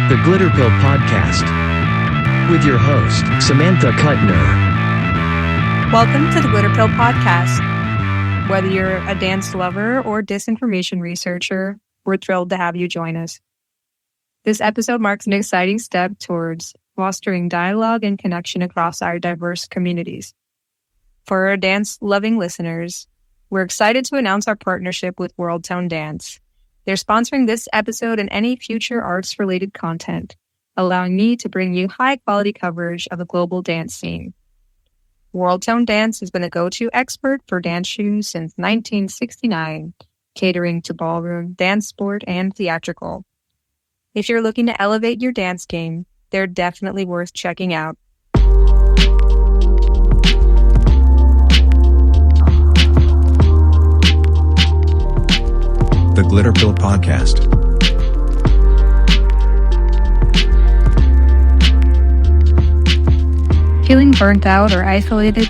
The Glitter Pill Podcast with your host, Samantha Kuttner. Welcome to the Glitter Pill Podcast. Whether you're a dance lover or disinformation researcher, we're thrilled to have you join us. This episode marks an exciting step towards fostering dialogue and connection across our diverse communities. For our dance-loving listeners, we're excited to announce our partnership with World Town Dance. They're sponsoring this episode and any future arts-related content, allowing me to bring you high-quality coverage of the global dance scene. World Town Dance has been a go-to expert for dance shoes since 1969, catering to ballroom, dance sport, and theatrical. If you're looking to elevate your dance game, they're definitely worth checking out. The Glitter Pill Podcast. Feeling burnt out or isolated?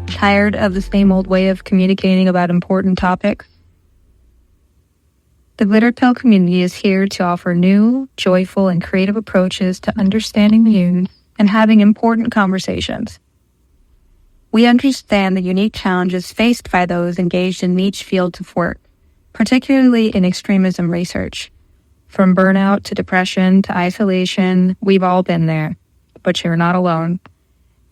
Tired of the same old way of communicating about important topics? The Glitter Pill community is here to offer new, joyful, and creative approaches to understanding news and having important conversations. We understand the unique challenges faced by those engaged in niche fields of work, particularly in extremism research. From burnout to depression to isolation, we've all been there, but you're not alone.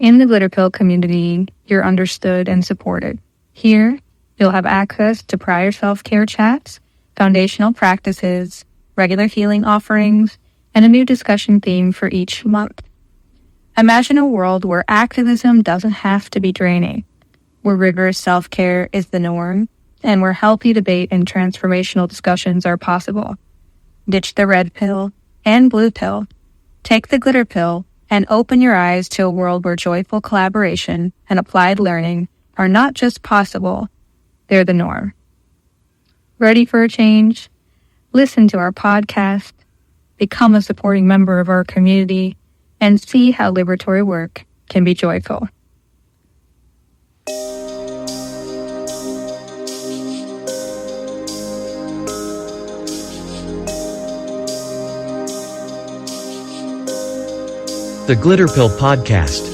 In the Glitter Pill community, you're understood and supported. Here, you'll have access to prior self-care chats, foundational practices, regular healing offerings, and a new discussion theme for each month. Imagine a world where activism doesn't have to be draining, where rigorous self-care is the norm, and where healthy debate and transformational discussions are possible. Ditch the red pill and blue pill. Take the glitter pill and open your eyes to a world where joyful collaboration and applied learning are not just possible, they're the norm. Ready for a change? Listen to our podcast, become a supporting member of our community, and see how liberatory work can be joyful. The Glitter Pill Podcast.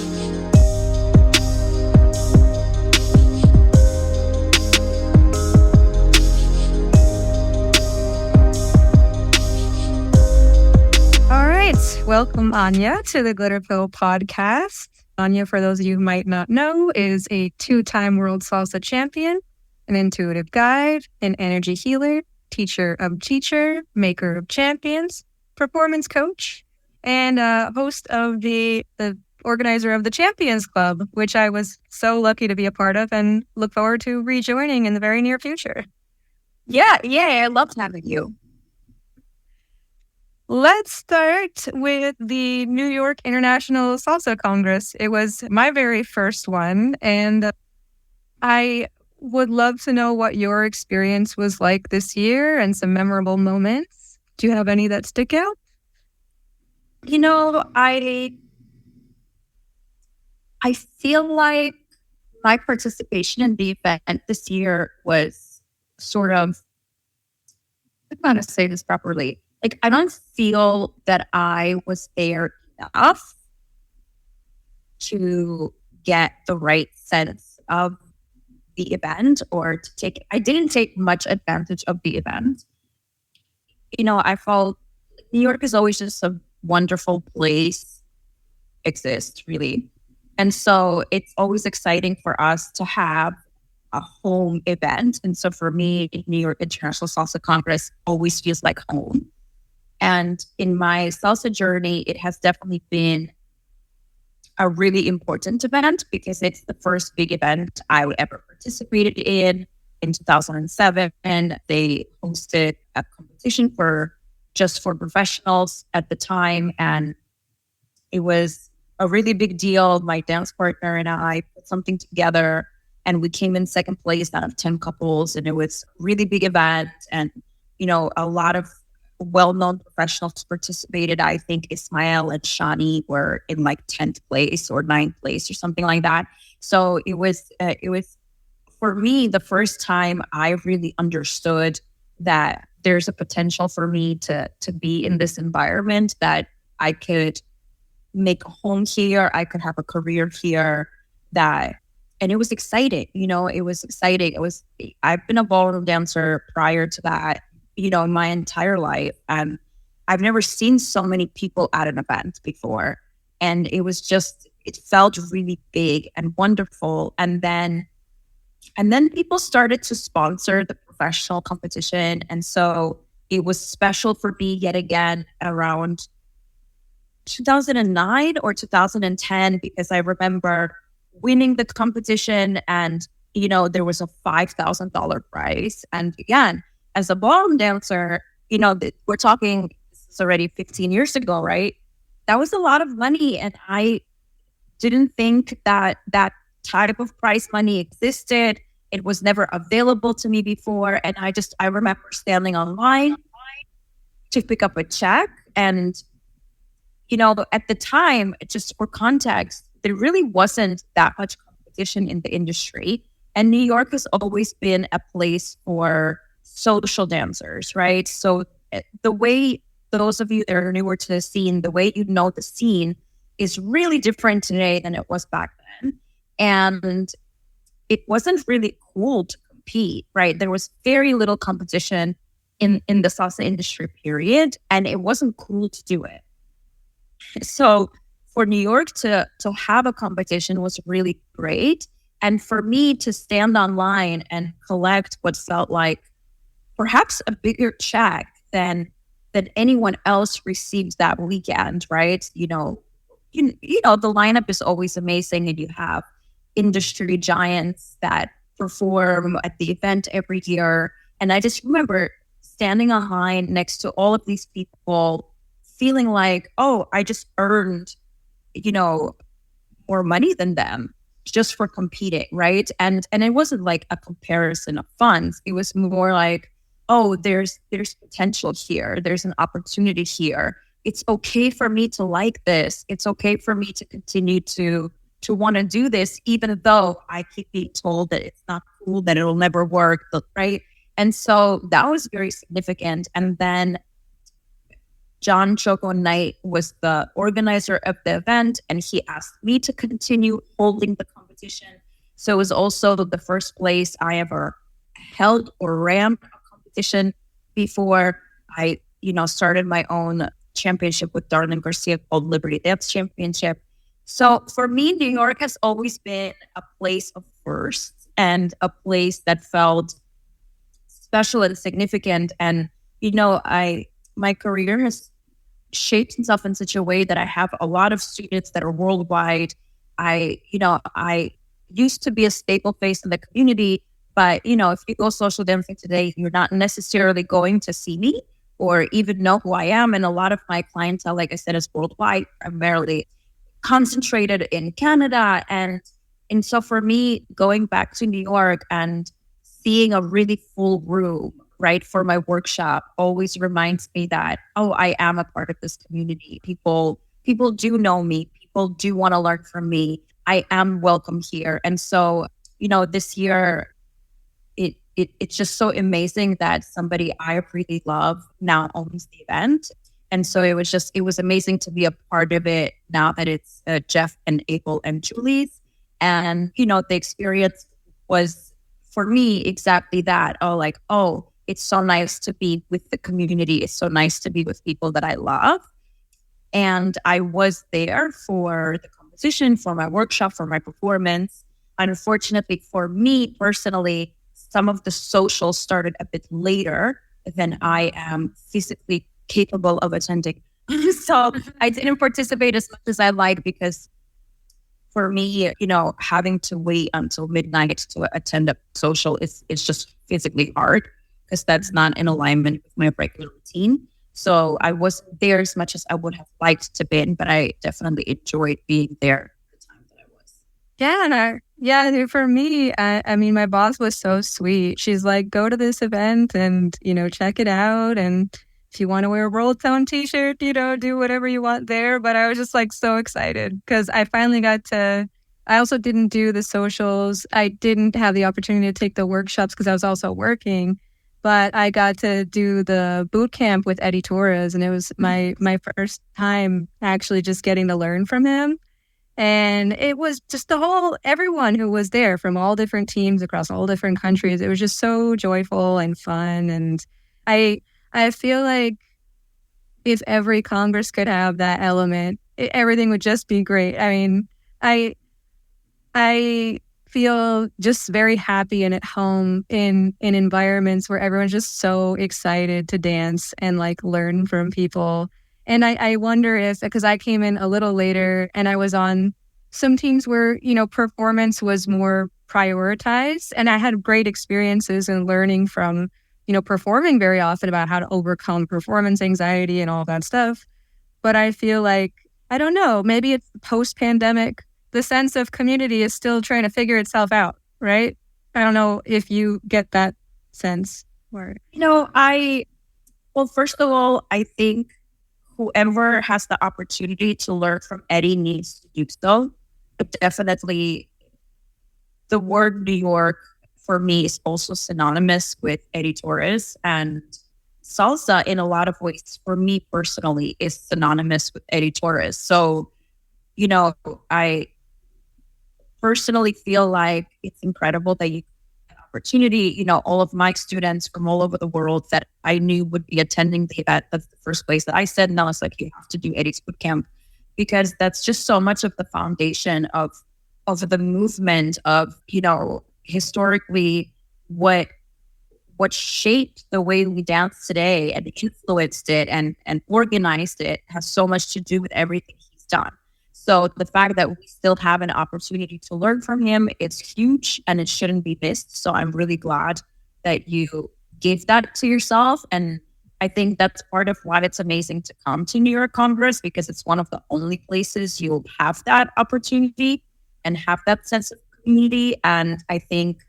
All right, welcome Anya to the Glitter Pill Podcast. Anya, for those of you who might not know, is a two-time world salsa champion, an intuitive guide, an energy healer, teacher of teacher, maker of champions, performance coach, and host of the organizer of the Champions Club, which I was so lucky to be a part of and look forward to rejoining in the very near future. Yeah, I loved having you. Let's start with the New York International Salsa Congress. It was my very first one, and I would love to know what your experience was like this year and some memorable moments. Do you have any that stick out? You know, I feel like my participation in the event this year was sort of, I want to say this properly, like I don't feel that I was there enough to get the right sense of the event I didn't take much advantage of the event. You know, I felt New York is always just a wonderful place exists, really. And so it's always exciting for us to have a home event. And so for me, New York International Salsa Congress always feels like home. And in my salsa journey, it has definitely been a really important event because it's the first big event I would ever participated in 2007. And they hosted a competition just for professionals at the time. And it was a really big deal. My dance partner and I put something together and we came in second place out of 10 couples. And it was a really big event. And, you know, a lot of well-known professionals participated. I think Ismail and Shani were in like 10th place or 9th place or something like that. So it was for me, the first time I really understood that there's a potential for me to be in this environment, that I could make a home here, I could have a career here, and it was exciting. It was exciting. I've been a ballroom dancer prior to that, my entire life. And I've never seen so many people at an event before. And it felt really big and wonderful. And then people started to sponsor the professional competition. And so it was special for me yet again around 2009 or 2010, because I remember winning the competition, and, there was a $5,000 prize. And again, as a ballroom dancer, we're talking, this is already 15 years ago, right? That was a lot of money. And I didn't think that type of prize money existed. It was never available to me before. And I remember standing online to pick up a check. And, at the time, just for context, there really wasn't that much competition in the industry. And New York has always been a place for social dancers, right? So the way, those of you that are newer to the scene, the way the scene is really different today than it was back then. And it wasn't really cool to compete, right? There was very little competition in the salsa industry, period. And it wasn't cool to do it. So for New York to have a competition was really great. And for me to stand online and collect what felt like perhaps a bigger check than anyone else received that weekend, right? The lineup is always amazing, and you have industry giants that perform at the event every year. And I just remember standing online next to all of these people, feeling like, oh, I just earned, more money than them just for competing, right? And it wasn't like a comparison of funds. It was more like, oh, there's potential here. There's an opportunity here. It's okay for me to like this. It's okay for me to continue to want to do this, even though I keep being told that it's not cool, that it'll never work, right? And so that was very significant. And then John Choco Knight was the organizer of the event, and he asked me to continue holding the competition. So it was also the first place I ever held or ran a competition before I, started my own championship with Darlene Garcia called Liberty Dance Championship. So for me, New York has always been a place of firsts and a place that felt special and significant. And, my career has shaped itself in such a way that I have a lot of students that are worldwide. I used to be a staple face in the community, but, if you go social dancing today, you're not necessarily going to see me or even know who I am. And a lot of my clientele, like I said, is worldwide, primarily concentrated in Canada. And so for me, going back to New York and seeing a really full room, right, for my workshop always reminds me that, oh, I am a part of this community. People do know me. People do want to learn from me. I am welcome here. And so, this year, it's just so amazing that somebody I really love now owns the event. And so it was amazing to be a part of it now that it's Jeff and April and Julie's. And, the experience was, for me, exactly that. Oh, it's so nice to be with the community. It's so nice to be with people that I love. And I was there for the competition, for my workshop, for my performance. Unfortunately, for me personally, some of the socials started a bit later than I am physically capable of attending. So I didn't participate as much as I like, because for me, having to wait until midnight to attend a social it's just physically hard, because that's not in alignment with my regular routine. So I wasn't there as much as I would have liked to be, but I definitely enjoyed being there the time that I was. Yeah. For me, I mean, my boss was so sweet. She's like, go to this event and, check it out. And if you want to wear a Roll Tone t-shirt, do whatever you want there. But I was just like so excited because I finally I also didn't do the socials. I didn't have the opportunity to take the workshops because I was also working. but I got to do the boot camp with Eddie Torres, and it was my first time actually just getting to learn from him. And it was just everyone who was there from all different teams across all different countries. It was just so joyful and fun. And I feel like if every Congress could have that element, everything would just be great. I mean, I feel just very happy and at home in environments where everyone's just so excited to dance and like learn from people. And I wonder if, because I came in a little later and I was on some teams where, performance was more prioritized, and I had great experiences in learning from, performing very often about how to overcome performance anxiety and all that stuff. But I feel like, I don't know, maybe it's post-pandemic, the sense of community is still trying to figure itself out, right? I don't know if you get that sense. Or Well, first of all, I think whoever has the opportunity to learn from Eddie needs to do so. But definitely, the word New York for me is also synonymous with Eddie Torres, and salsa in a lot of ways for me personally is synonymous with Eddie Torres. So, I personally feel like it's incredible that you have an opportunity. All of my students from all over the world that I knew would be attending the event. That's the first place that I said, no, it's like, you have to do Eddie's bootcamp, because that's just so much of the foundation of the movement of, historically what shaped the way we dance today and influenced it and organized it has so much to do with everything he's done. So the fact that we still have an opportunity to learn from him, it's huge and it shouldn't be missed. So I'm really glad that you gave that to yourself. And I think that's part of why it's amazing to come to New York Congress, because it's one of the only places you'll have that opportunity and have that sense of community. And I think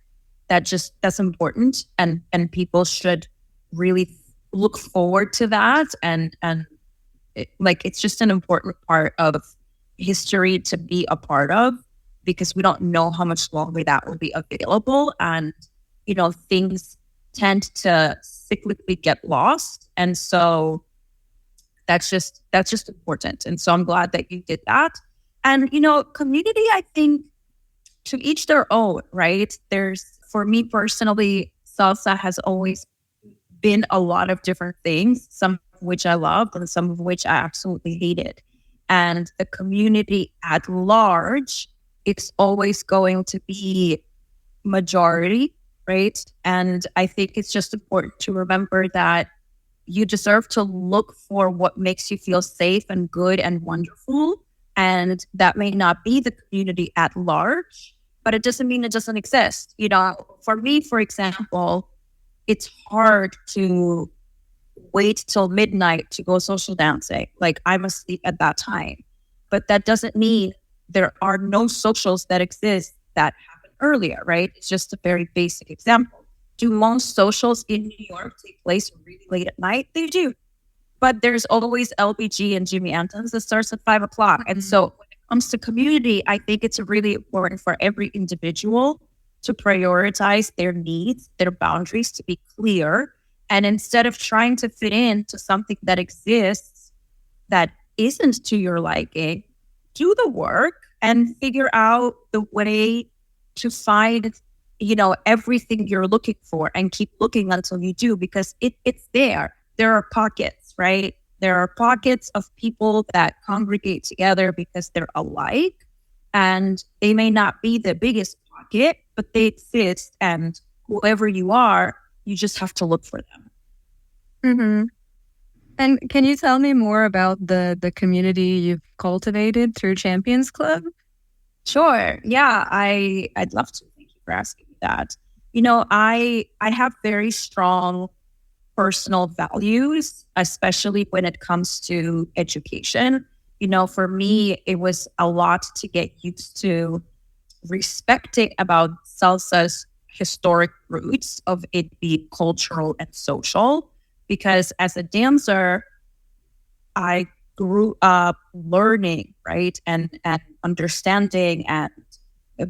that's important, and people should really look forward to that. And it's just an important part of history to be a part of, because we don't know how much longer that will be available. And, things tend to cyclically get lost. And so that's just important. And so I'm glad that you did that. And, community, I think, to each their own, right? For me personally, salsa has always been a lot of different things, some of which I loved and some of which I absolutely hated. And the community at large, it's always going to be majority, right? And I think it's just important to remember that you deserve to look for what makes you feel safe and good and wonderful. And that may not be the community at large, but it doesn't mean it doesn't exist. For me, for example, it's hard to wait till midnight to go social dancing. Like, I'm asleep at that time. But that doesn't mean there are no socials that exist that happen earlier, right? It's just a very basic example. Do most socials in New York take place really late at night? They do. But there's always LBG and Jimmy Anton's that starts at 5 o'clock. And so when it comes to community, I think it's really important for every individual to prioritize their needs, their boundaries, to be clear. And instead of trying to fit into something that exists that isn't to your liking, do the work and figure out the way to find, everything you're looking for, and keep looking until you do, because it's there. There are pockets, right? There are pockets of people that congregate together because they're alike, and they may not be the biggest pocket, but they exist. And whoever you are, you just have to look for them. Mm-hmm. And can you tell me more about the community you've cultivated through Champions Club? Sure. Yeah, I'd love to. Thank you for asking me that. I have very strong personal values, especially when it comes to education. For me, it was a lot to get used to respecting about salsa's historic roots of it being cultural and social. Because as a dancer, I grew up learning, right? And understanding and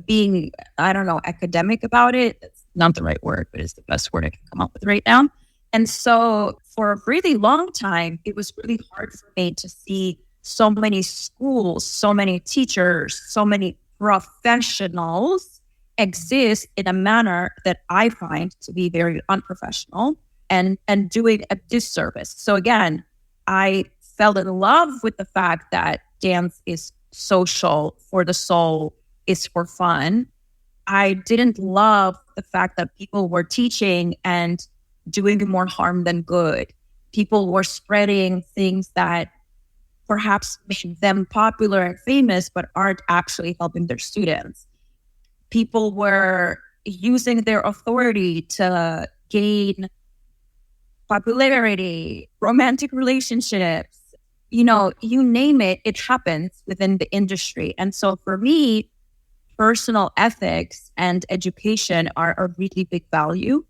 being, academic about it. not the right word, but it's the best word I can come up with right now. And so for a really long time, it was really hard for me to see so many schools, so many teachers, so many professionals exist in a manner that I find to be very unprofessional and doing a disservice. So again, I fell in love with the fact that dance is social, for the soul, is for fun. I didn't love the fact that people were teaching and doing more harm than good. People were spreading things that perhaps made them popular and famous, but aren't actually helping their students. People were using their authority to gain popularity, romantic relationships, you name it, it happens within the industry. And so for me, personal ethics and education are a really big value.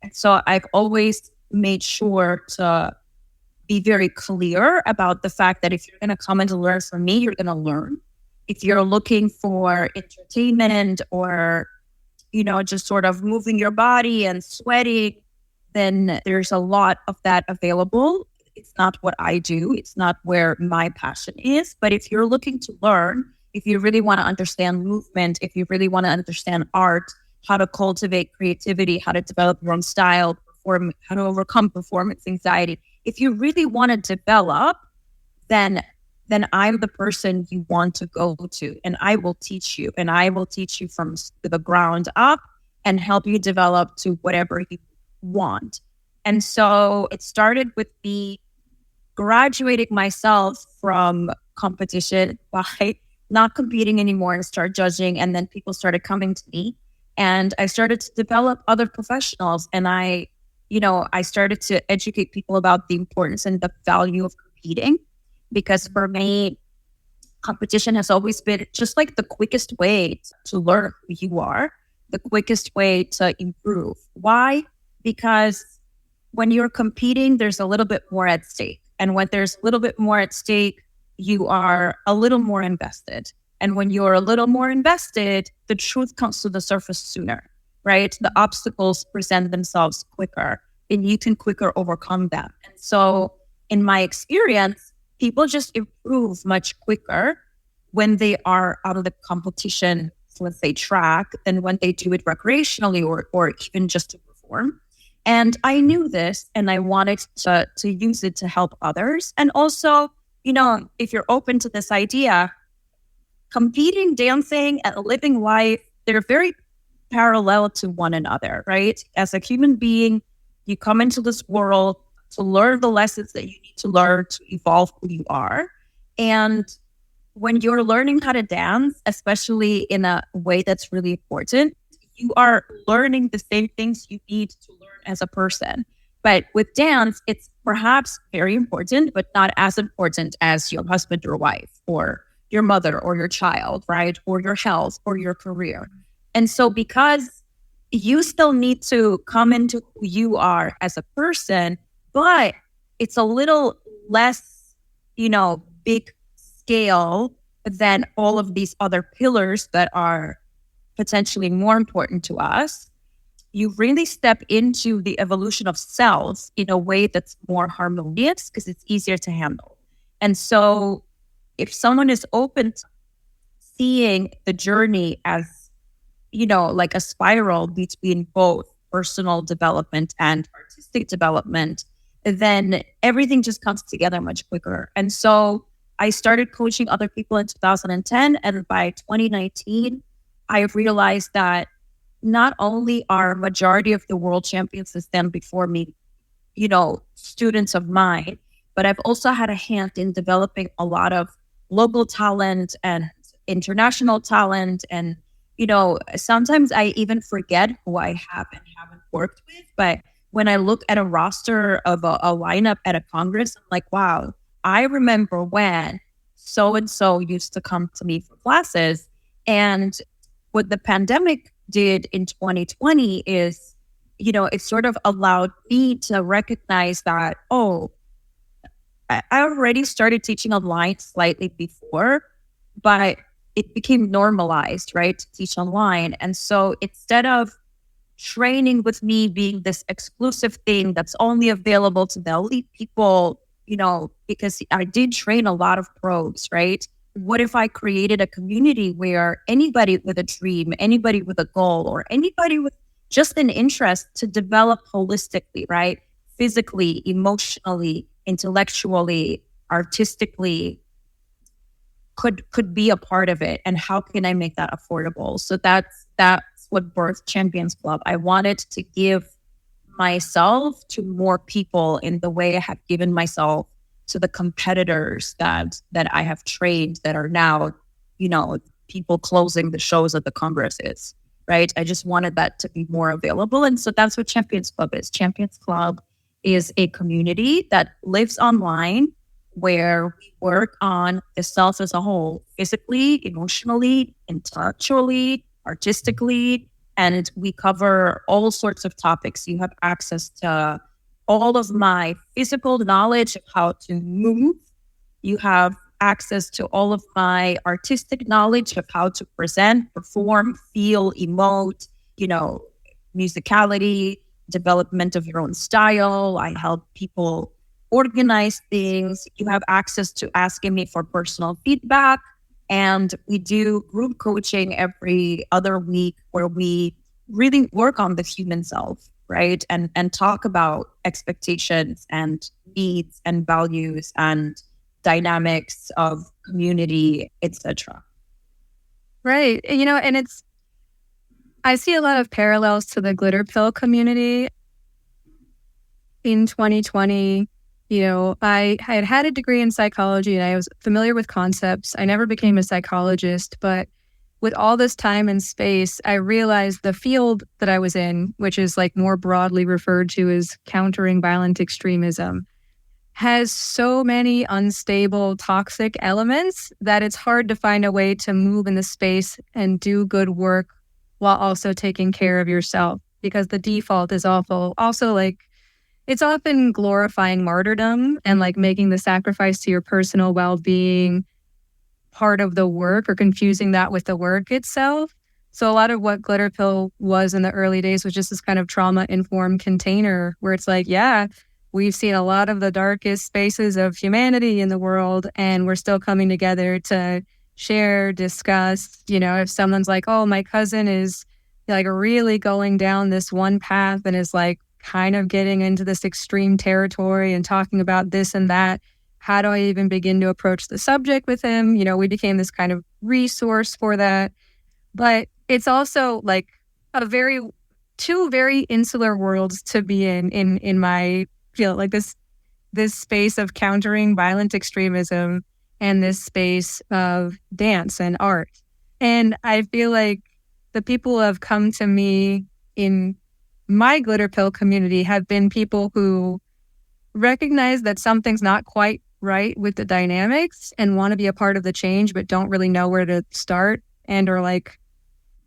And so I've always made sure to be very clear about the fact that if you're going to come and learn from me, you're going to learn. If you're looking for entertainment or, just sort of moving your body and sweating, then there's a lot of that available. It's not what I do. It's not where my passion is. But if you're looking to learn, if you really want to understand movement, if you really want to understand art, how to cultivate creativity, how to develop your own style, how to overcome performance anxiety, if you really want to develop, then I'm the person you want to go to, and I will teach you, and I will teach you from the ground up and help you develop to whatever you want. And so it started with me graduating myself from competition by not competing anymore and start judging. And then people started coming to me, and I started to develop other professionals. And I started to educate people about the importance and the value of competing, because for me, competition has always been just like the quickest way to learn who you are, the quickest way to improve. Why? Because when you're competing, there's a little bit more at stake. And when there's a little bit more at stake, you are a little more invested. And when you're a little more invested, the truth comes to the surface sooner, right? The obstacles present themselves quicker, and you can quicker overcome them. And so in my experience, people just improve much quicker when they are out of the competition, let's say track, than when they do it recreationally or even just to perform. And I knew this, and I wanted to use it to help others. And also, if you're open to this idea, competing, dancing, and living life, they're very parallel to one another, right? As a human being, you come into this world to learn the lessons that you need to learn to evolve who you are. And when you're learning how to dance, especially in a way that's really important, you are learning the same things you need to learn as a person. But with dance, it's perhaps very important, but not as important as your husband or wife or your mother or your child, right? Or your health or your career. And so because you still need to come into who you are as a person, but it's a little less, big scale than all of these other pillars that are potentially more important to us. You really step into the evolution of self in a way that's more harmonious because it's easier to handle. And so if someone is open to seeing the journey as, like a spiral between both personal development and artistic development, then everything just comes together much quicker. And so I started coaching other people in 2010. And by 2019, I realized that not only are majority of the world champions that stand before me, students of mine, but I've also had a hand in developing a lot of local talent and international talent. And, sometimes I even forget who I have and haven't worked with. But when I look at a roster of a lineup at a Congress, I'm like, wow, I remember when so-and-so used to come to me for classes. And what the pandemic did in 2020 is, it sort of allowed me to recognize that, I already started teaching online slightly before, but it became normalized, right, to teach online. And so instead of training with me being this exclusive thing that's only available to the elite people, because I did train a lot of pros, right? What if I created a community where anybody with a dream, anybody with a goal, or anybody with just an interest to develop holistically, right? Physically, emotionally, intellectually, artistically, could be a part of it, and how can I make that affordable? So that's what birthed Champions Club. I wanted to give myself to more people in the way I have given myself to the competitors that I have trained that are now, people closing the shows at the congresses, right? I just wanted that to be more available. And so that's what Champions Club is. Champions Club is a community that lives online where we work on the self as a whole, physically, emotionally, intellectually, artistically, and we cover all sorts of topics. You have access to all of my physical knowledge of how to move. You have access to all of my artistic knowledge of how to present, perform, feel, emote, musicality, development of your own style. I help people organize things. You have access to asking me for personal feedback. And we do group coaching every other week where we really work on the human self, right? And talk about expectations and needs and values and dynamics of community, etc. Right. And I see a lot of parallels to the glitter pill community. In 2020, I had a degree in psychology and I was familiar with concepts. I never became a psychologist, but with all this time and space, I realized the field that I was in, which is like more broadly referred to as countering violent extremism, has so many unstable, toxic elements that it's hard to find a way to move in the space and do good work while also taking care of yourself, because the default is also like, it's often glorifying martyrdom and like making the sacrifice to your personal well-being part of the work, or confusing that with the work itself. So a lot of what Glitter Pill was in the early days was just this kind of trauma-informed container where it's like, yeah, we've seen a lot of the darkest spaces of humanity in the world, and we're still coming together to share, discuss. If someone's like, oh, my cousin is like really going down this one path and is like kind of getting into this extreme territory and talking about this and that, how do I even begin to approach the subject with him? We became this kind of resource for that. But it's also like two very insular worlds to be in my field, like this space of countering violent extremism and this space of dance and art. And I feel like the people who have come to me in my glitter pill community have been people who recognize that something's not quite right with the dynamics and want to be a part of the change, but don't really know where to start and are like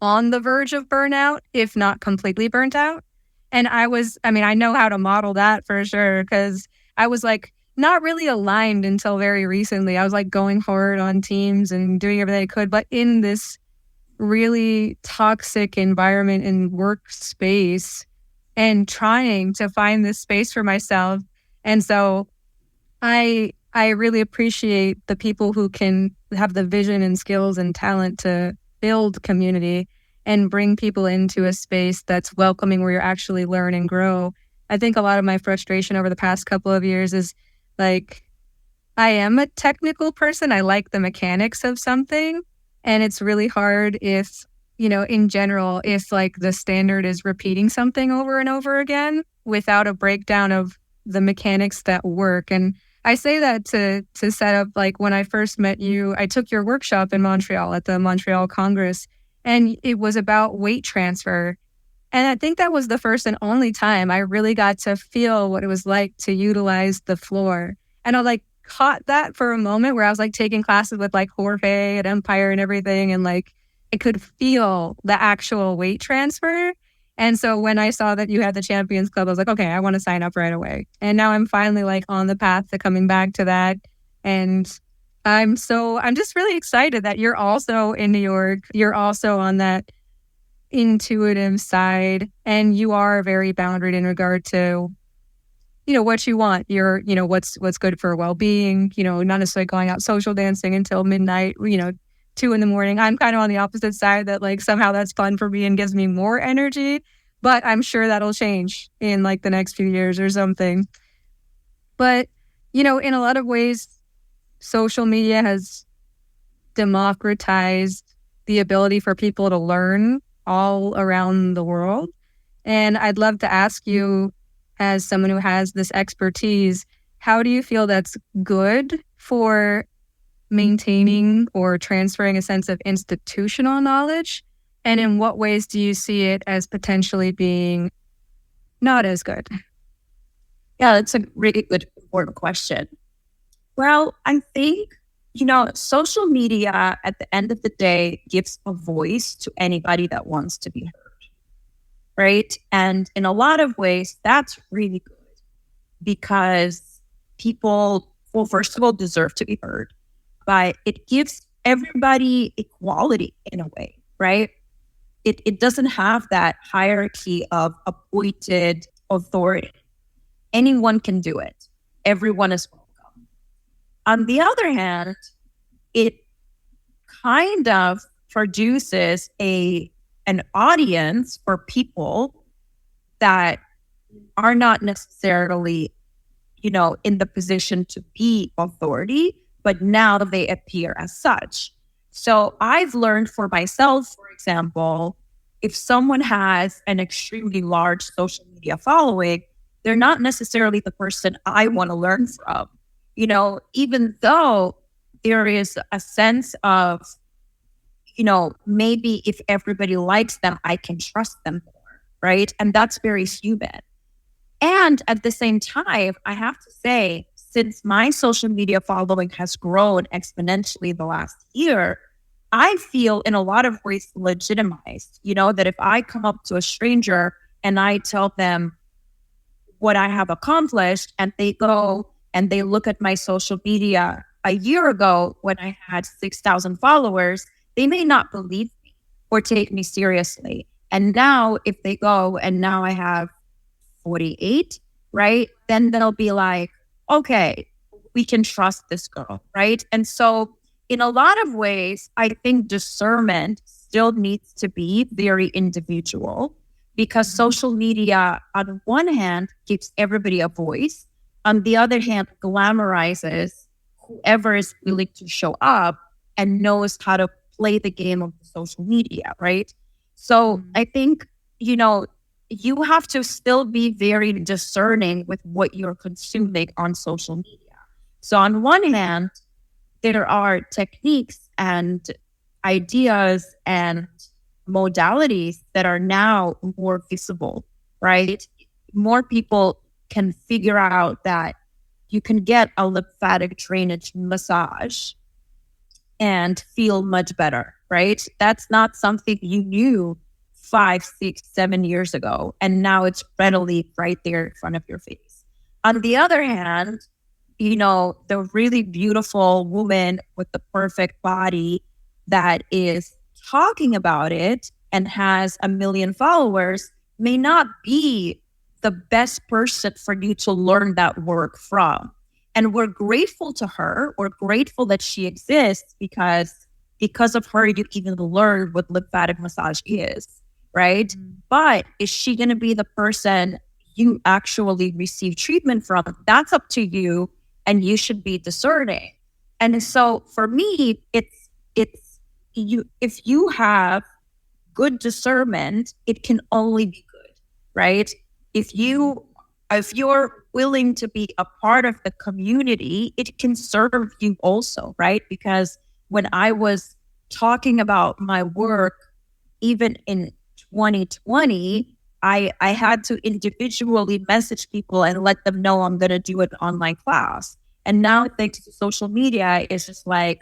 on the verge of burnout, if not completely burnt out. And I know how to model that for sure, because I was like not really aligned until very recently. I was like going hard on teams and doing everything I could, but in this really toxic environment and workspace and trying to find this space for myself. And so I really appreciate the people who can have the vision and skills and talent to build community and bring people into a space that's welcoming where you actually learn and grow. I think a lot of my frustration over the past couple of years is like, I am a technical person. I like the mechanics of something. And it's really hard if, in general, if like the standard is repeating something over and over again without a breakdown of the mechanics that work. And I say that to set up, like when I first met you, I took your workshop in Montreal at the Montreal Congress, and it was about weight transfer. And I think that was the first and only time I really got to feel what it was like to utilize the floor. And I like caught that for a moment where I was like taking classes with like Jorge at Empire and everything, and like I could feel the actual weight transfer. And so when I saw that you had the Champions Club, I was like, okay, I want to sign up right away. And now I'm finally like on the path to coming back to that. And I'm just really excited that you're also in New York. You're also on that intuitive side, and you are very boundaried in regard to, what you want. You're, what's good for well-being, not necessarily going out social dancing until midnight, 2 a.m. I'm kind of on the opposite side that like somehow that's fun for me and gives me more energy, but I'm sure that'll change in like the next few years or something. But, in a lot of ways, social media has democratized the ability for people to learn all around the world. And I'd love to ask you, as someone who has this expertise, how do you feel that's good for maintaining or transferring a sense of institutional knowledge? And in what ways do you see it as potentially being not as good? Yeah, that's a really good, important question. Well, I think, social media at the end of the day gives a voice to anybody that wants to be heard, right? And in a lot of ways, that's really good because people, well, first of all, deserve to be heard, but it gives everybody equality in a way, right? It doesn't have that hierarchy of appointed authority. Anyone can do it. Everyone is welcome. On the other hand, it kind of produces an audience for people that are not necessarily, in the position to be authority, but now they appear as such. So I've learned for myself, for example, if someone has an extremely large social media following, they're not necessarily the person I want to learn from, even though there is a sense of, maybe if everybody likes them, I can trust them more, right? And that's very human. And at the same time, I have to say, since my social media following has grown exponentially the last year, I feel in a lot of ways legitimized, that if I come up to a stranger and I tell them what I have accomplished and they go and they look at my social media a year ago when I had 6,000 followers, they may not believe me or take me seriously. And now if they go and now I have 48, right? Then they'll be like, okay, we can trust this girl, right? And so in a lot of ways, I think discernment still needs to be very individual because social media, on one hand, gives everybody a voice. On the other hand, glamorizes whoever is willing to show up and knows how to play the game of the social media, right? So I think, you have to still be very discerning with what you're consuming on social media. So on one hand, there are techniques and ideas and modalities that are now more visible, right? More people can figure out that you can get a lymphatic drainage massage and feel much better, right? That's not something you knew 5, 6, 7 years ago. And now it's readily right there in front of your face. On the other hand, the really beautiful woman with the perfect body that is talking about it and has 1 million followers may not be the best person for you to learn that work from. And we're grateful to her. We're grateful that she exists because of her, you even learn what lymphatic massage is, right? Mm-hmm. But is she going to be the person you actually receive treatment from? That's up to you, and you should be discerning. And so for me, it's you. If you have good discernment, it can only be good, right? If you're willing to be a part of the community, it can serve you also, right? Because when I was talking about my work, even in 2020, I had to individually message people and let them know I'm going to do an online class. And now thanks to social media, it's just like,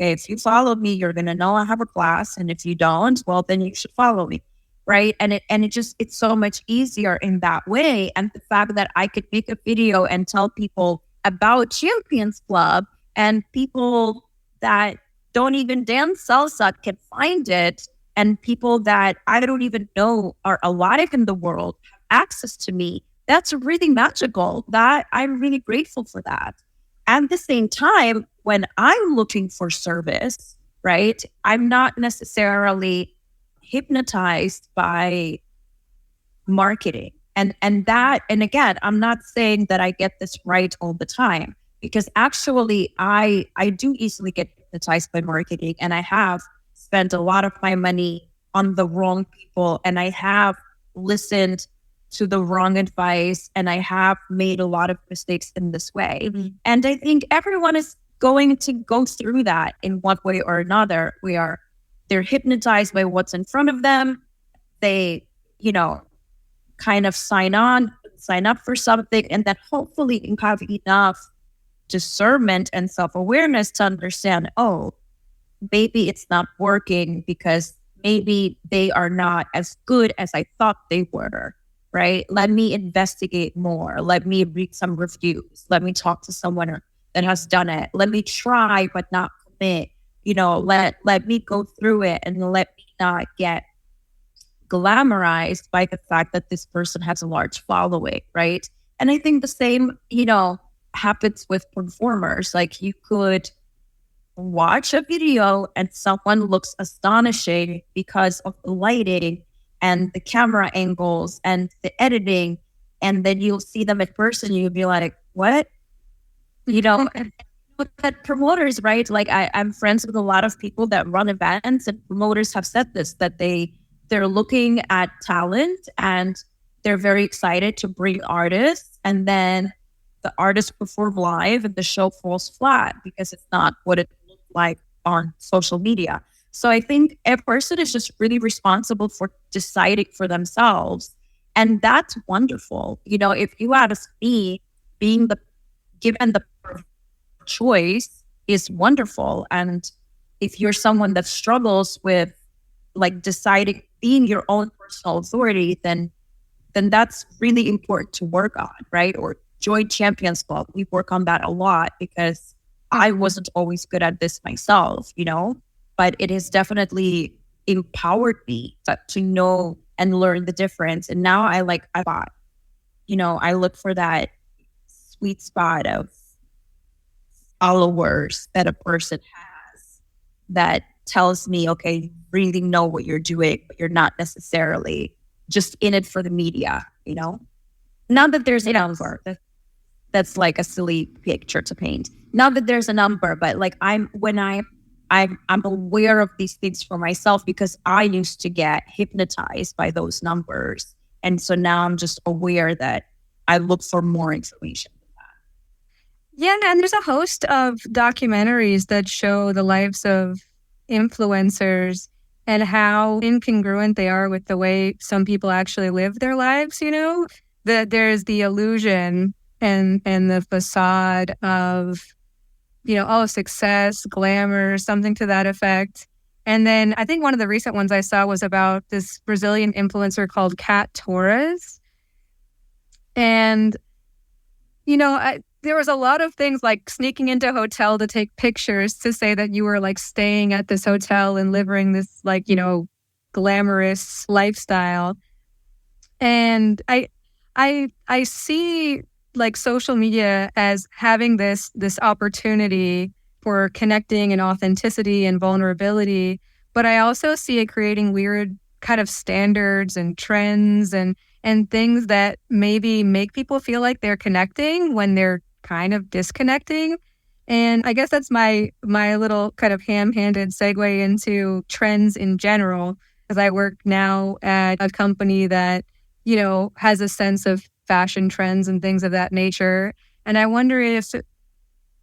okay, if you follow me, you're going to know I have a class. And if you don't, well, then you should follow me. Right. And it's so much easier in that way. And the fact that I could make a video and tell people about Champions Club and people that don't even dance salsa can find it and people that I don't even know are alive in the world have access to me. That's really magical. That I'm really grateful for that. At the same time, when I'm looking for service, right, I'm not necessarily hypnotized by marketing. And again, I'm not saying that I get this right all the time, because actually I do easily get hypnotized by marketing, and I have spent a lot of my money on the wrong people, and I have listened to the wrong advice, and I have made a lot of mistakes in this way. Mm-hmm. And I think everyone is going to go through that in one way or another. They're hypnotized by what's in front of them. They, kind of sign up for something, and then hopefully you have enough discernment and self-awareness to understand, oh, maybe it's not working because maybe they are not as good as I thought they were, right? Let me investigate more. Let me read some reviews. Let me talk to someone that has done it. Let me try but not commit. Let me go through it, and let me not get glamorized by the fact that this person has a large following, right? And I think the same, happens with performers. Like, you could watch a video and someone looks astonishing because of the lighting and the camera angles and the editing, and then you'll see them in person, you'll be like, what? That promoters, right? Like, I'm friends with a lot of people that run events, and promoters have said this, that they're looking at talent and they're very excited to bring artists, and then the artists perform live and the show falls flat because it's not what it looked like on social media. So I think a person is just really responsible for deciding for themselves. And that's wonderful. If you ask me, given the choice is wonderful. And if you're someone that struggles with like deciding, being your own personal authority, then that's really important to work on, right? Or join Champions Club. We work on that a lot because I wasn't always good at this myself, but it has definitely empowered me to know and learn the difference. And now I look for that sweet spot of followers that a person has that tells me, okay, you really know what you're doing, but you're not necessarily just in it for the media, Not that there's a number. That's like a silly picture to paint. Not that there's a number, but like I'm aware of these things for myself because I used to get hypnotized by those numbers. And so now I'm just aware that I look for more information. Yeah, and there's a host of documentaries that show the lives of influencers and how incongruent they are with the way some people actually live their lives, that there's the illusion and the facade of, success, glamour, something to that effect. And then I think one of the recent ones I saw was about this Brazilian influencer called Kat Torres. And, there was a lot of things like sneaking into a hotel to take pictures to say that you were like staying at this hotel and living this like, glamorous lifestyle. And I see like social media as having this opportunity for connecting and authenticity and vulnerability, but I also see it creating weird kind of standards and trends and things that maybe make people feel like they're connecting when they're kind of disconnecting. And I guess that's my little kind of ham-handed segue into trends in general, because I work now at a company that, has a sense of fashion trends and things of that nature. And I wonder if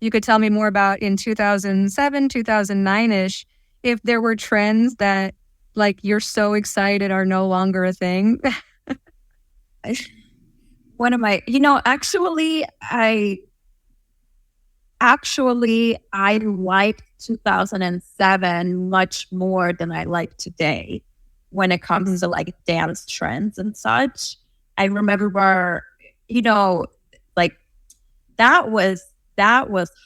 you could tell me more about in 2007, 2009-ish, if there were trends that like you're so excited are no longer a thing. What am I, I like 2007 much more than I like today when it comes to like dance trends and such. I remember, like that was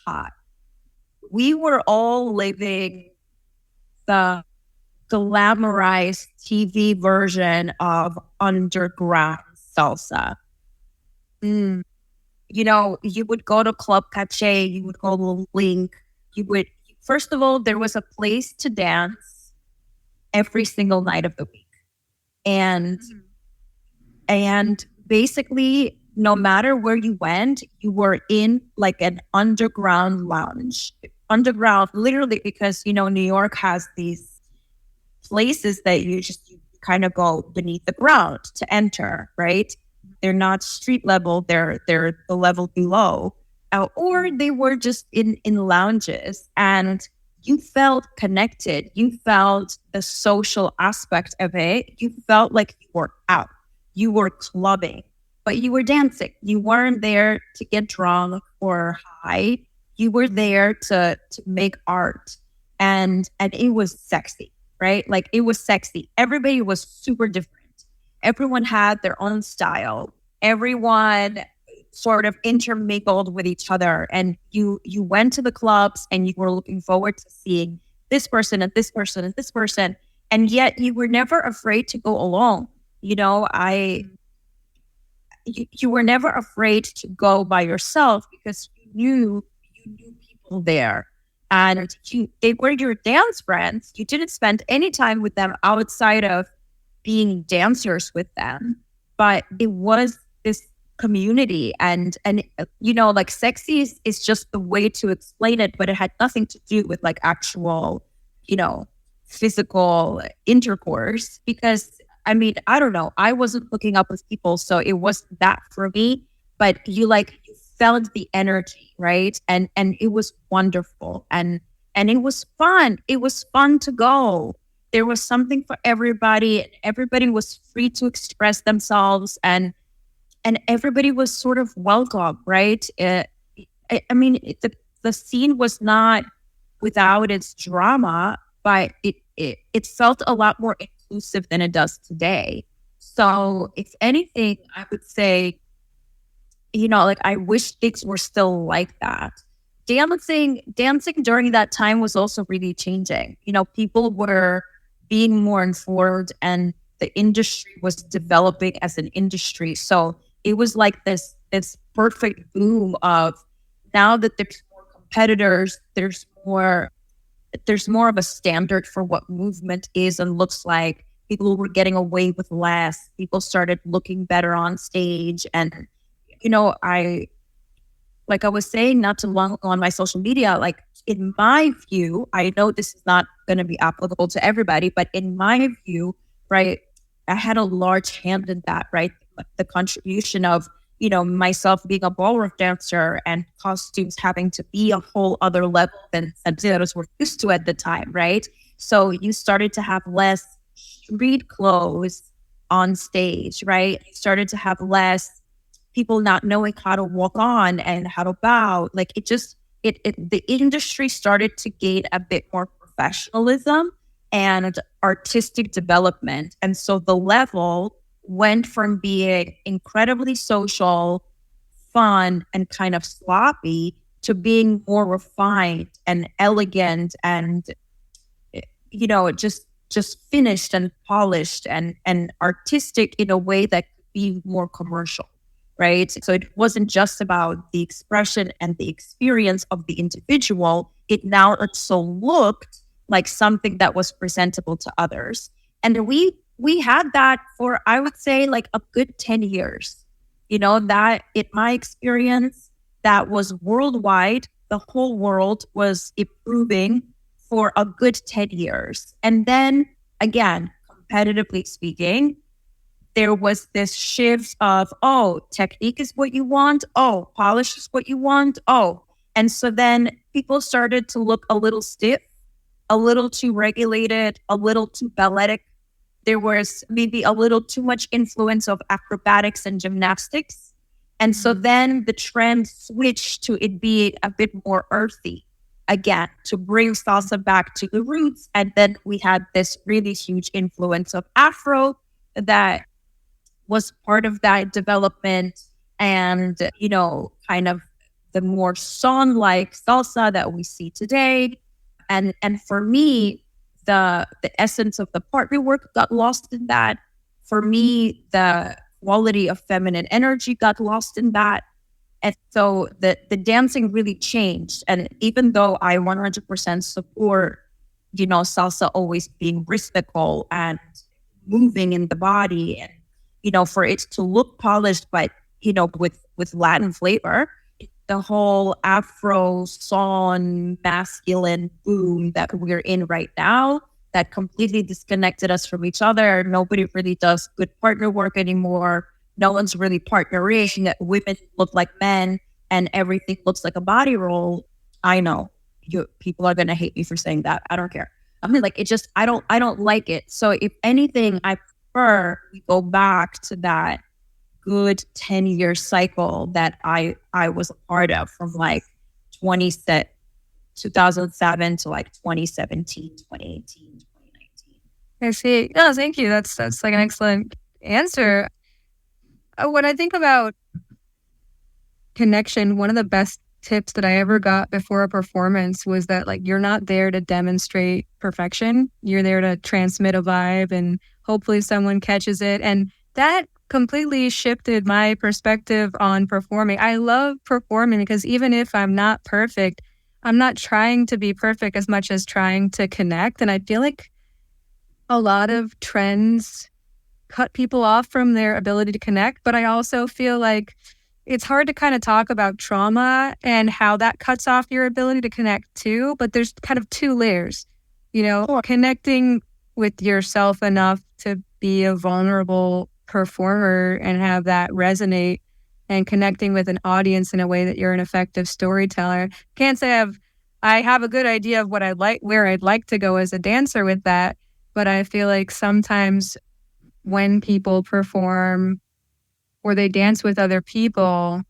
hot. We were all living the glamorized TV version of underground salsa. You know, you would go to Club Cache, you would go to Link, you would, first of all, there was a place to dance every single night of the week. And basically, no matter where you went, you were in like an underground lounge. Underground, literally, because, you know, New York has these places that you kind of go beneath the ground to enter, right? They're not street level, they're the level below. Or they were just in lounges, and you felt connected. You felt the social aspect of it. You felt like you were out. You were clubbing, but you were dancing. You weren't there to get drunk or high. You were there to make art, and it was sexy, right? Like, it was sexy. Everybody was super different. Everyone had their own style. Everyone sort of intermingled with each other, and you went to the clubs and you were looking forward to seeing this person and this person and this person, and yet you were never afraid to go alone. You know, you were never afraid to go by yourself because you knew people there, and they were your dance friends. You didn't spend any time with them outside of being dancers with them, but it was this community, and you know, like, sexy is just the way to explain it, but it had nothing to do with like actual, you know, physical intercourse. Because I mean, I don't know, I wasn't hooking up with people, so it wasn't that for me, but you felt the energy, right? And it was wonderful, and it was fun. It was fun to go. There was something for everybody, and everybody was free to express themselves, and everybody was sort of welcome, right? I mean, the scene was not without its drama, but it felt a lot more inclusive than it does today. So if anything, I would say, you know, like, I wish things were still like that. Dancing during that time was also really changing. You know, people were being more informed, and the industry was developing as an industry. So it was like this perfect boom of, now that there's more competitors, there's more of a standard for what movement is and looks like. People were getting away with less. People started looking better on stage. And, you know, like I was saying not too long ago on my social media, like, in my view, I know this is not going to be applicable to everybody, but in my view, right, I had a large hand in that, right? The contribution of, you know, myself being a ballroom dancer and costumes having to be a whole other level than danceros were used to at the time, right? So you started to have less street clothes on stage, right? You started to have less people not knowing how to walk on and how to bow. Like, the industry started to gain a bit more professionalism and artistic development. And so the level went from being incredibly social, fun, and kind of sloppy to being more refined and elegant and, you know, just finished and polished and artistic in a way that could be more commercial, right? So it wasn't just about the expression and the experience of the individual. It now also looked like something that was presentable to others. And we had that for, I would say, like a good 10 years. You know, that in my experience, that was worldwide. The whole world was improving for a good 10 years. And then again, competitively speaking, there was this shift of, oh, technique is what you want. Oh, polish is what you want. Oh. And so then people started to look a little stiff, a little too regulated, a little too balletic. There was maybe a little too much influence of acrobatics and gymnastics. And so then the trend switched to it being a bit more earthy, again, to bring salsa back to the roots. And then we had this really huge influence of Afro that was part of that development, and, you know, kind of the more song-like salsa that we see today. And for me, the essence of the partner work got lost in that. For me, the quality of feminine energy got lost in that. And so the dancing really changed. And even though I 100% support, salsa always being rhythmical and moving in the body, and, for it to look polished, but, with Latin flavor, the whole Afro son masculine boom that we're in right now, that completely disconnected us from each other. Nobody really does good partner work anymore. No one's really partnering. Women look like men and everything looks like a body roll. I know people are going to hate me for saying that. I don't care. I mean, like, I don't like it. So if anything, I prefer we go back to that good 10-year cycle that I was a part of, from like 2007 to like 2017, 2018, 2019. I see. No, thank you. That's like an excellent answer. When I think about connection, one of the best tips that I ever got before a performance was that, like, you're not there to demonstrate perfection. You're there to transmit a vibe, and hopefully someone catches it. And that completely shifted my perspective on performing. I love performing because even if I'm not perfect, I'm not trying to be perfect as much as trying to connect. And I feel like a lot of trends cut people off from their ability to connect. But I also feel like it's hard to kind of talk about trauma and how that cuts off your ability to connect too. But there's kind of two layers, connecting with yourself enough to be a vulnerable performer and have that resonate, and connecting with an audience in a way that you're an effective storyteller. Can't say I have a good idea of what where I'd like to go as a dancer with that. But I feel like sometimes when people perform or they dance with other people,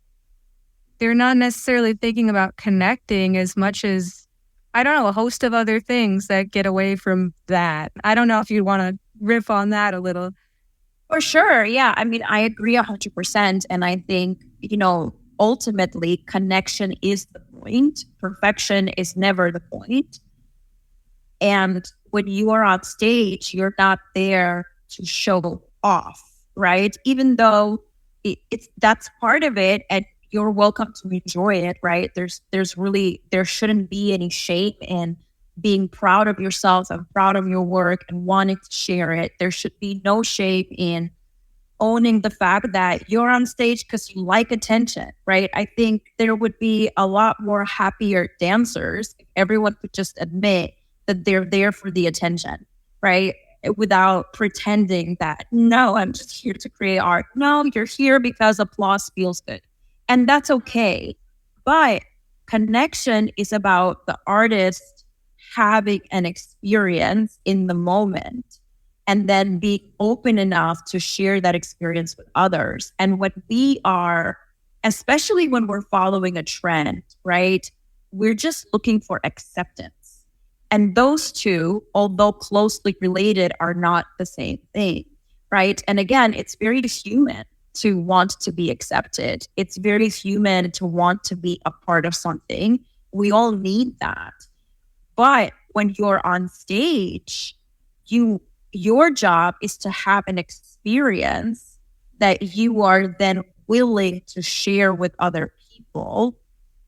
they're not necessarily thinking about connecting as much as, I don't know, a host of other things that get away from that. I don't know if you want to riff on that a little. For sure. Yeah. I mean, I agree 100%. And I think, ultimately connection is the point. Perfection is never the point. And when you are on stage, you're not there to show off, right? Even though that's part of it, and you're welcome to enjoy it, right? There shouldn't be any shame in being proud of yourself and proud of your work and wanting to share it. There should be no shame in owning the fact that you're on stage because you like attention, right? I think there would be a lot more happier dancers if everyone could just admit that they're there for the attention, right? Without pretending that, no, I'm just here to create art. No, you're here because applause feels good. And that's okay. But connection is about the artist having an experience in the moment and then being open enough to share that experience with others. And when we are, especially when we're following a trend, right, we're just looking for acceptance. And those two, although closely related, are not the same thing, right? And again, it's very human to want to be accepted. It's very human to want to be a part of something. We all need that. But when you're on stage, your job is to have an experience that you are then willing to share with other people,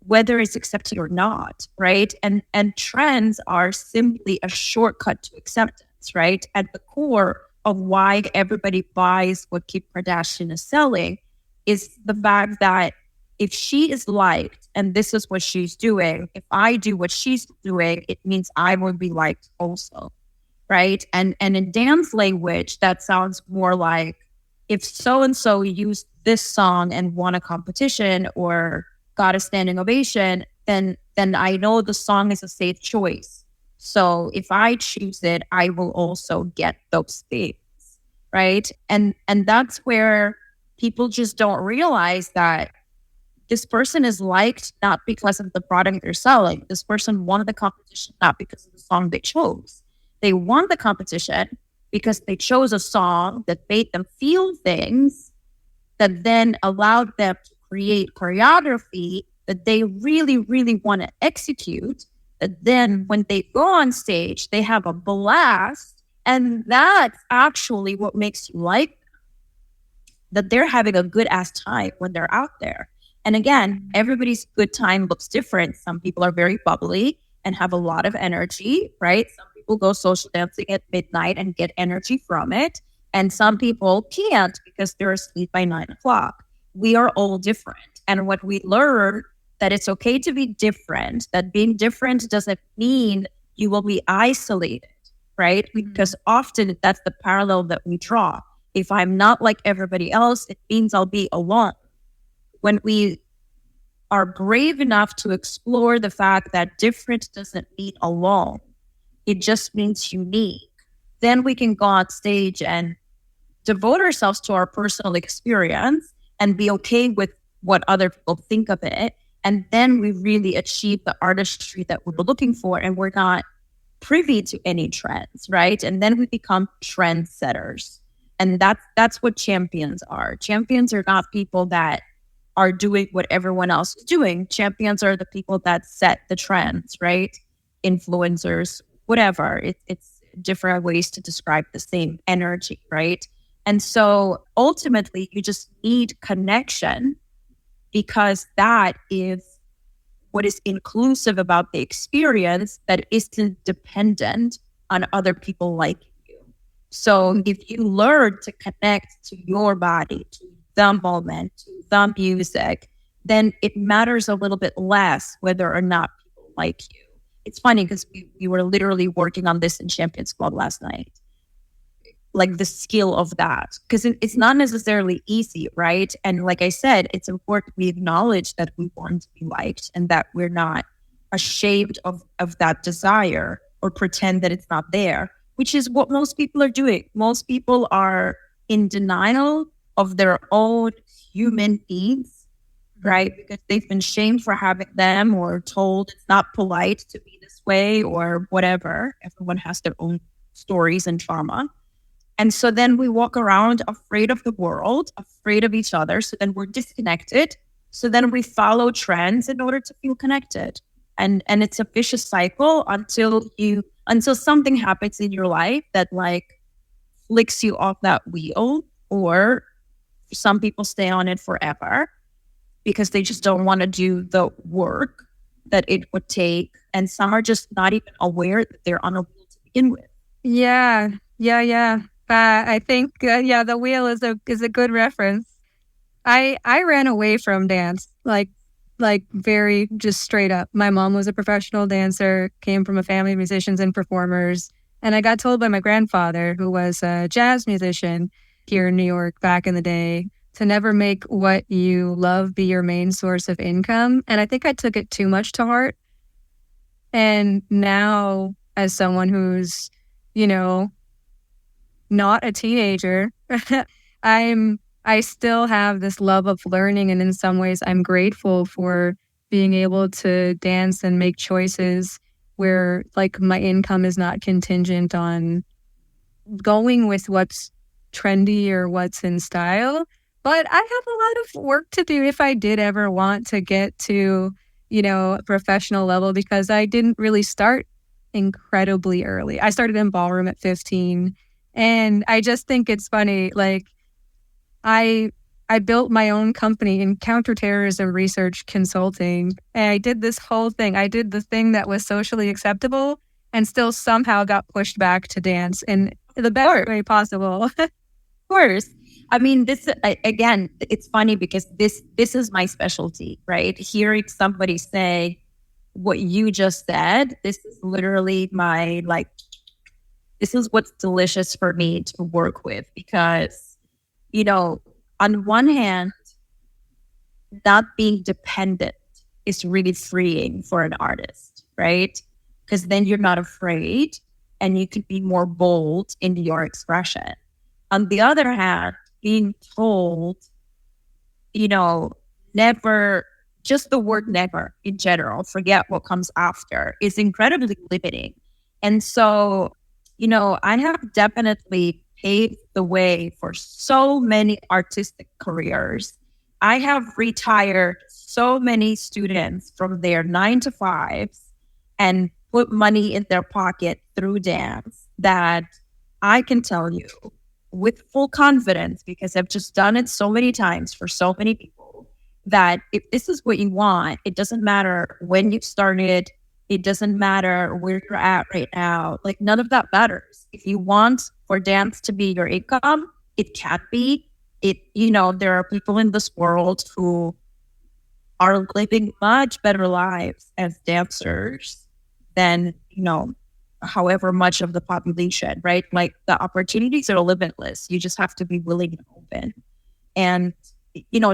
whether it's accepted or not, right? And trends are simply a shortcut to acceptance, right? At the core of why everybody buys what Kim Kardashian is selling is the fact that if she is liked and this is what she's doing, if I do what she's doing, it means I will be liked also, right? And in dance language, that sounds more like if so-and-so used this song and won a competition or got a standing ovation, then I know the song is a safe choice. So if I choose it, I will also get those things, right? And that's where people just don't realize that this person is liked not because of the product they're selling. This person won the competition not because of the song they chose. They won the competition because they chose a song that made them feel things that then allowed them to create choreography that they really, really want to execute, then when they go on stage, they have a blast. And that's actually what makes you like them, that they're having a good ass time when they're out there. And again, everybody's good time looks different. Some people are very bubbly and have a lot of energy, right? Some people go social dancing at midnight and get energy from it. And some people can't because they're asleep by 9 o'clock. We are all different. And what we learn, that it's okay to be different, that being different doesn't mean you will be isolated, right? Because often that's the parallel that we draw. If I'm not like everybody else, it means I'll be alone. When we are brave enough to explore the fact that different doesn't mean alone, it just means unique, then we can go on stage and devote ourselves to our personal experience and be okay with what other people think of it. And then we really achieve the artistry that we're looking for, and we're not privy to any trends, right? And then we become trendsetters. And that's what champions are. Champions are not people that are doing what everyone else is doing. Champions are the people that set the trends, right? Influencers, whatever. It's different ways to describe the same energy, right? And so ultimately, you just need connection, because that is what is inclusive about the experience, that isn't dependent on other people liking you. So if you learn to connect to your body, to the moment, to the music, then it matters a little bit less whether or not people like you. It's funny because we were literally working on this in Champions Squad last night. Like the skill of that, because it's not necessarily easy, right? And like I said, it's important we acknowledge that we want to be liked and that we're not ashamed of that desire or pretend that it's not there, which is what most people are doing. Most people are in denial of their own human needs, right? Because they've been shamed for having them, or told it's not polite to be this way, or whatever. Everyone has their own stories and trauma. And so then we walk around afraid of the world, afraid of each other. So then we're disconnected. So then we follow trends in order to feel connected. And it's a vicious cycle until something happens in your life that like flicks you off that wheel, or some people stay on it forever because they just don't want to do the work that it would take. And some are just not even aware that they're on a wheel to begin with. Yeah. I think, the wheel is a good reference. I ran away from dance, like very just straight up. My mom was a professional dancer, came from a family of musicians and performers. And I got told by my grandfather, who was a jazz musician here in New York back in the day, to never make what you love be your main source of income. And I think I took it too much to heart. And now, as someone who's, not a teenager, I still have this love of learning, and in some ways I'm grateful for being able to dance and make choices where like my income is not contingent on going with what's trendy or what's in style. But I have a lot of work to do if I did ever want to get to, a professional level, because I didn't really start incredibly early. I started in ballroom at 15. And I just think it's funny, like I built my own company in counterterrorism research consulting, and I did this whole thing. I did the thing that was socially acceptable and still somehow got pushed back to dance in the best way possible. Of course. I mean, this, again, it's funny because this is my specialty, right? Hearing somebody say what you just said, this is literally my, like, this is what's delicious for me to work with, because, on one hand, not being dependent is really freeing for an artist, right? Because then you're not afraid and you can be more bold in your expression. On the other hand, being told, never, just the word never in general, forget what comes after, is incredibly limiting. And so, I have definitely paved the way for so many artistic careers. I have retired so many students from their 9 to 5s and put money in their pocket through dance, that I can tell you with full confidence, because I've just done it so many times for so many people, that if this is what you want, it doesn't matter when you started. It doesn't matter where you're at right now. Like, none of that matters. If you want for dance to be your income, it can be. There are people in this world who are living much better lives as dancers than, however much of the population, right? Like, the opportunities are limitless. You just have to be willing and open. And,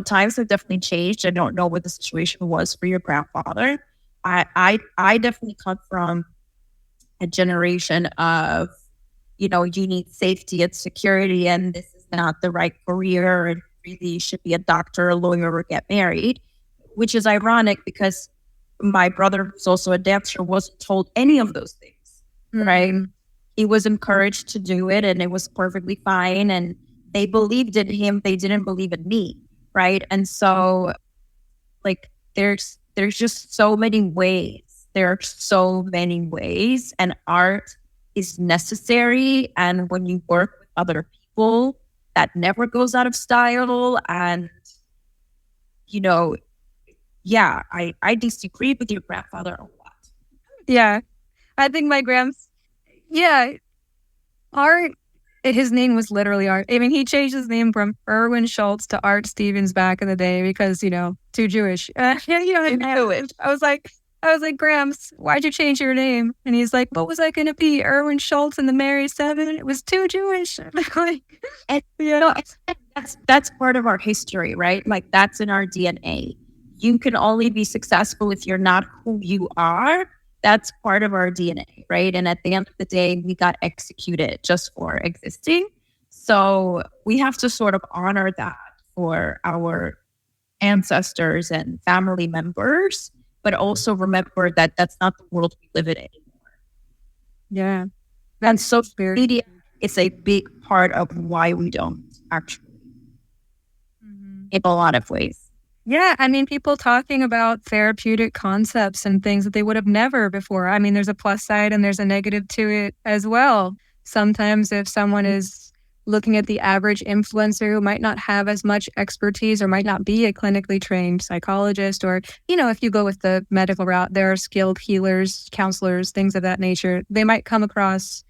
times have definitely changed. I don't know what the situation was for your grandfather. I definitely come from a generation of, you need safety and security, and this is not the right career, and really you should be a doctor, a lawyer, or get married, which is ironic because my brother, who's also a dancer, wasn't told any of those things, right? He was encouraged to do it, and it was perfectly fine, and they believed in him. They didn't believe in me, right? And so, like, there's just so many ways. There are so many ways, and art is necessary. And when you work with other people, that never goes out of style. And, I disagree with your grandfather a lot. Yeah. I think my Art, his name was literally Art. I mean, he changed his name from Erwin Schultz to Art Stevens back in the day because, too Jewish. I was like, Gramps, why'd you change your name? And he's like, what was I going to be? Erwin Schultz and the Mary Seven? It was too Jewish. And, that's part of our history, right? Like, that's in our DNA. You can only be successful if you're not who you are. That's part of our DNA, right? And at the end of the day, we got executed just for existing. So we have to sort of honor that for our ancestors and family members, but also remember that that's not the world we live in anymore. Yeah. And so media is a big part of why we don't, actually, in a lot of ways. Yeah, I mean, people talking about therapeutic concepts and things that they would have never before. I mean, there's a plus side and there's a negative to it as well. Sometimes if someone is looking at the average influencer who might not have as much expertise or might not be a clinically trained psychologist, or, if you go with the medical route, there are skilled healers, counselors, things of that nature. They might come across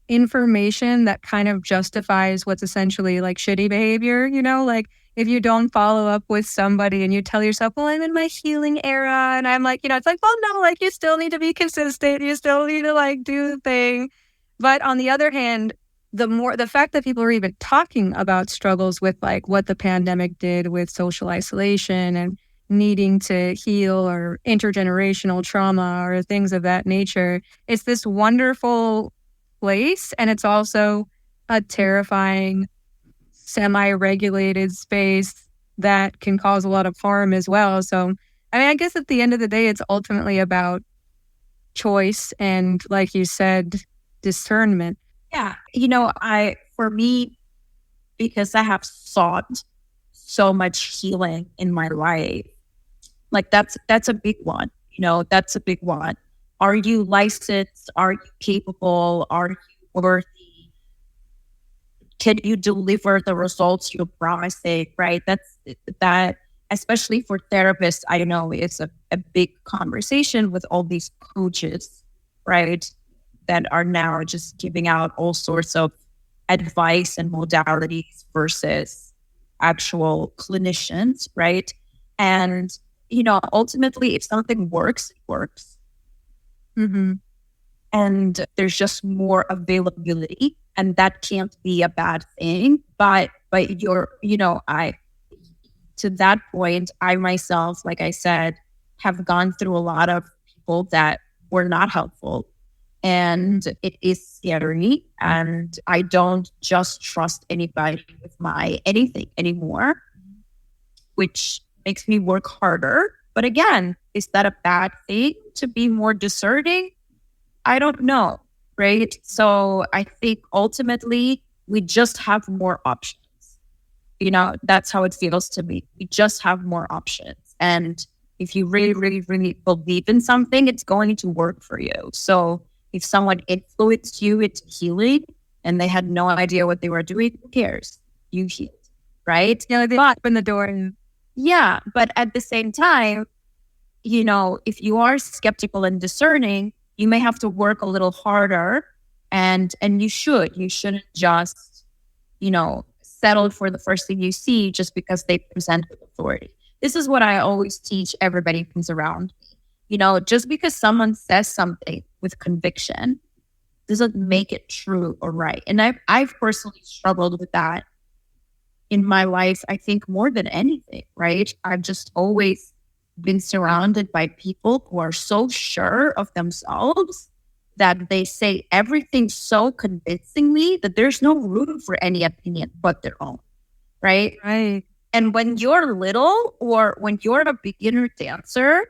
information that kind of justifies what's essentially like shitty behavior, like if you don't follow up with somebody and you tell yourself, well, I'm in my healing era. And I'm like, it's like, well, no, like you still need to be consistent. You still need to like do the thing. But on the other hand, the fact that people are even talking about struggles with like what the pandemic did with social isolation and needing to heal or intergenerational trauma or things of that nature, it's this wonderful place. And it's also a terrifying, semi-regulated space that can cause a lot of harm as well. So, I mean, I guess at the end of the day, it's ultimately about choice and, like you said, discernment. Yeah. For me, because I have sought so much healing in my life, like that's a big one. That's a big one. Are you licensed? Are you capable? Are you worthy? Can you deliver the results you're promising, right? That, especially for therapists, I know it's a big conversation with all these coaches, right? That are now just giving out all sorts of advice and modalities versus actual clinicians, right? And, ultimately, if something works, it works. Mm-hmm. And there's just more availability, and that can't be a bad thing. But to that point, I myself, like I said, have gone through a lot of people that were not helpful, and it is scary. And I don't just trust anybody with my anything anymore, which makes me work harder. But again, is that a bad thing to be more discerning? I don't know, right? So I think ultimately we just have more options. That's how it feels to me. We just have more options. And If you really, really, really believe in something, it's going to work for you. So if someone influenced you into healing and they had no idea what they were doing, who cares? You healed, right? Yeah, they open the door. And yeah, but at the same time, if you are skeptical and discerning, you may have to work a little harder, and you shouldn't just, settle for the first thing you see just because they present with authority. This is what I always teach everybody who's around me. Just because someone says something with conviction doesn't make it true or right. And I've personally struggled with that in my life, I think more than anything, right? I've just always been surrounded by people who are so sure of themselves that they say everything so convincingly that there's no room for any opinion but their own, right? right. And when you're little or when you're a beginner dancer,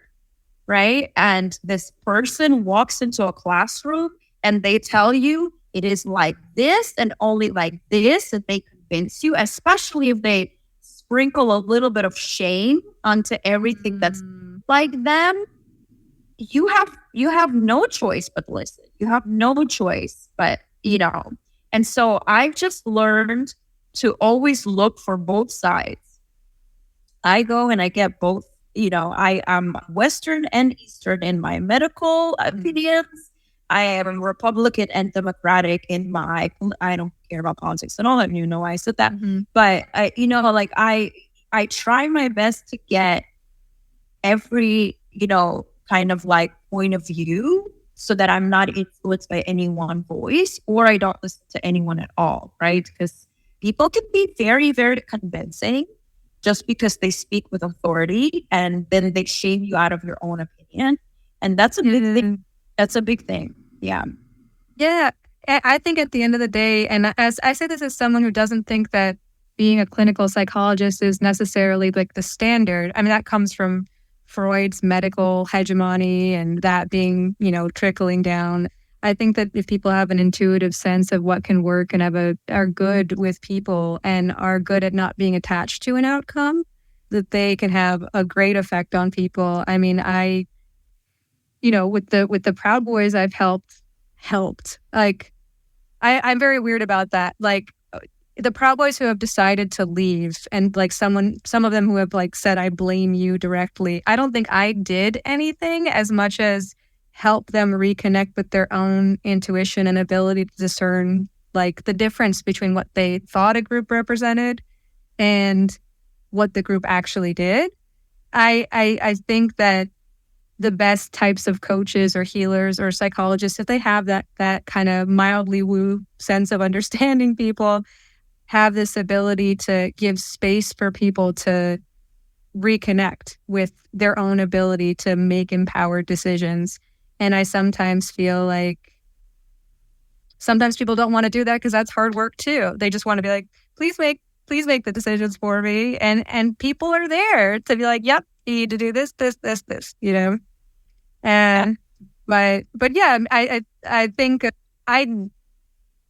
right, and this person walks into a classroom and they tell you it is like this and only like this, and they convince you, especially if they sprinkle a little bit of shame onto everything that's like them, you have no choice but listen. You have no choice but, And so I've just learned to always look for both sides. I go and I get both, I am Western and Eastern in my medical opinions. I am Republican and Democratic in my, I don't care about politics at all. I mean, I said that. Mm-hmm. But, I try my best to get every, kind of like point of view so that I'm not influenced by any one voice, or I don't listen to anyone at all, right? Because people can be very, very convincing just because they speak with authority, and then they shame you out of your own opinion. And that's a big thing. That's a big thing. Yeah. Yeah. I think at the end of the day, and as I say this as someone who doesn't think that being a clinical psychologist is necessarily like the standard. I mean, that comes from Freud's medical hegemony and that being, trickling down. I think that if people have an intuitive sense of what can work and are good with people and are good at not being attached to an outcome, that they can have a great effect on people. I mean, with the Proud Boys I've helped. Like, I'm very weird about that. Like, the Proud Boys who have decided to leave, and like some of them who have like said, I blame you directly. I don't think I did anything as much as help them reconnect with their own intuition and ability to discern like the difference between what they thought a group represented and what the group actually did. I think that the best types of coaches or healers or psychologists, if they have that kind of mildly woo sense of understanding people, have this ability to give space for people to reconnect with their own ability to make empowered decisions. And I sometimes feel like sometimes people don't want to do that because that's hard work too. They just want to be like, please make the decisions for me. And people are there to be like, yep, you need to do this, And but yeah, I think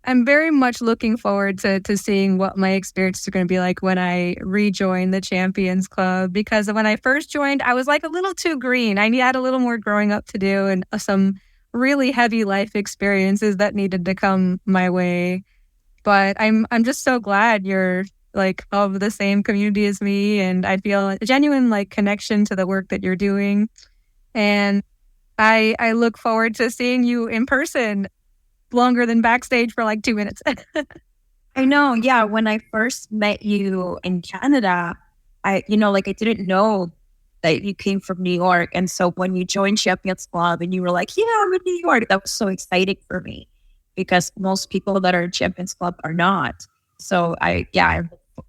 I'm very much looking forward to seeing what my experiences are going to be like when I rejoin the Champions Club, because when I first joined, I was like a little too green. I had a little more growing up to do and some really heavy life experiences that needed to come my way. But I'm just so glad you're like of the same community as me, and I feel a genuine like connection to the work that you're doing. And I look forward to seeing you in person longer than backstage for like 2 minutes. I know. Yeah. When I first met you in Canada, I didn't know that you came from New York. And so when you joined Champions Club and you were like, yeah, I'm in New York, that was so exciting for me because most people that are in Champions Club are not. So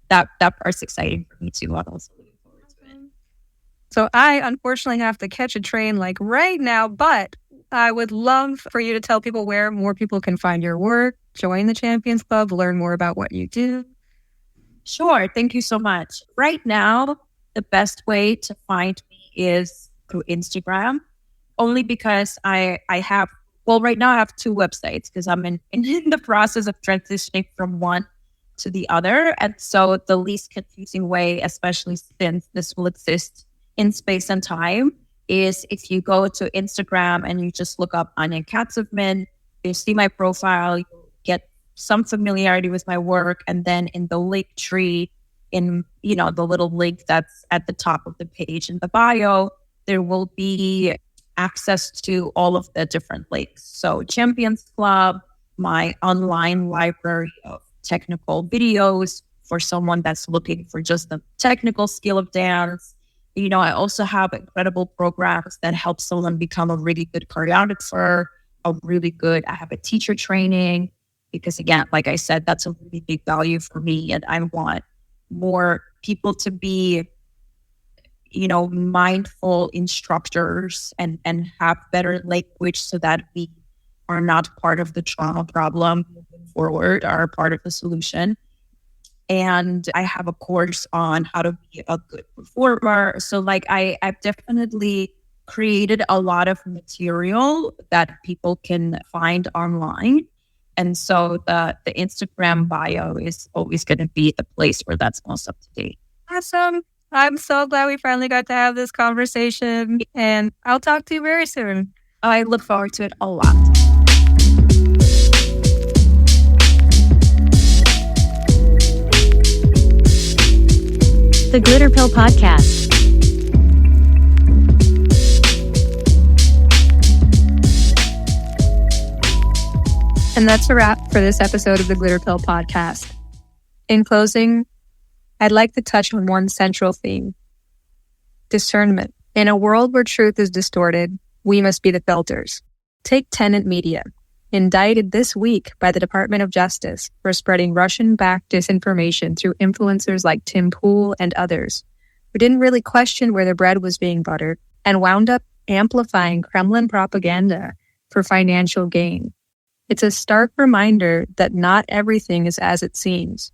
that part's exciting for me too. I'm also looking forward to it. So I unfortunately have to catch a train like right now, but I would love for you to tell people where more people can find your work, join the Champions Club, learn more about what you do. Sure. Thank you so much. Right now, the best way to find me is through Instagram, only because right now I have 2 websites because I'm in the process of transitioning from one to the other. And so the least confusing way, especially since this will exist in space and time is if you go to Instagram and you just look up Anya Katsevman, you see my profile, you get some familiarity with my work, and then in the link tree, in the little link that's at the top of the page in the bio, there will be access to all of the different links. So Champions Club, my online library of technical videos for someone that's looking for just the technical skill of dance. I also have incredible programs that help someone become a really good choreographer, I have a teacher training, because again, like I said, that's a really big value for me. And I want more people to be, mindful instructors and have better language so that we are not part of the trauma problem moving forward, are part of the solution. And I have a course on how to be a good performer. So I've definitely created a lot of material that people can find online. And so the Instagram bio is always going to be the place where that's most up to date. Awesome. I'm so glad we finally got to have this conversation, and I'll talk to you very soon. I look forward to it a lot. The Glitter Pill Podcast. And that's a wrap for this episode of the Glitter Pill Podcast. In closing, I'd like to touch on one central theme: discernment. In a world where truth is distorted, we must be the filters. Take Tenet Media, indicted this week by the Department of Justice for spreading Russian-backed disinformation through influencers like Tim Pool and others, who didn't really question where their bread was being buttered and wound up amplifying Kremlin propaganda for financial gain. It's a stark reminder that not everything is as it seems.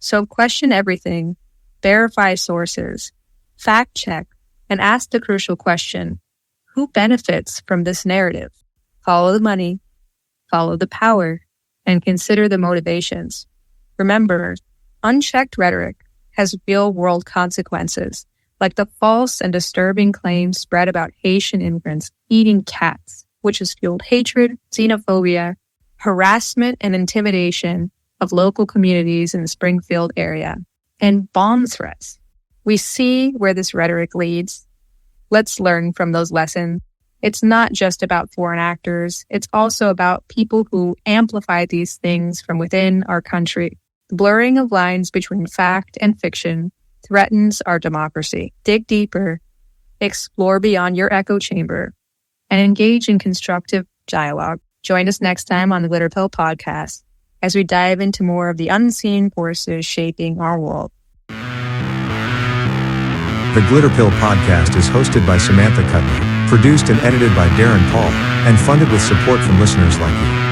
So question everything, verify sources, fact check, and ask the crucial question: who benefits from this narrative? Follow the money, follow the power, and consider the motivations. Remember, unchecked rhetoric has real-world consequences, like the false and disturbing claims spread about Haitian immigrants eating cats, which has fueled hatred, xenophobia, harassment, and intimidation of local communities in the Springfield area, and bomb threats. We see where this rhetoric leads. Let's learn from those lessons. It's not just about foreign actors. It's also about people who amplify these things from within our country. The blurring of lines between fact and fiction threatens our democracy. Dig deeper, explore beyond your echo chamber, and engage in constructive dialogue. Join us next time on the Glitter Pill Podcast as we dive into more of the unseen forces shaping our world. The Glitter Pill Podcast is hosted by Samantha Cutler, produced and edited by Darren Paul, and funded with support from listeners like you.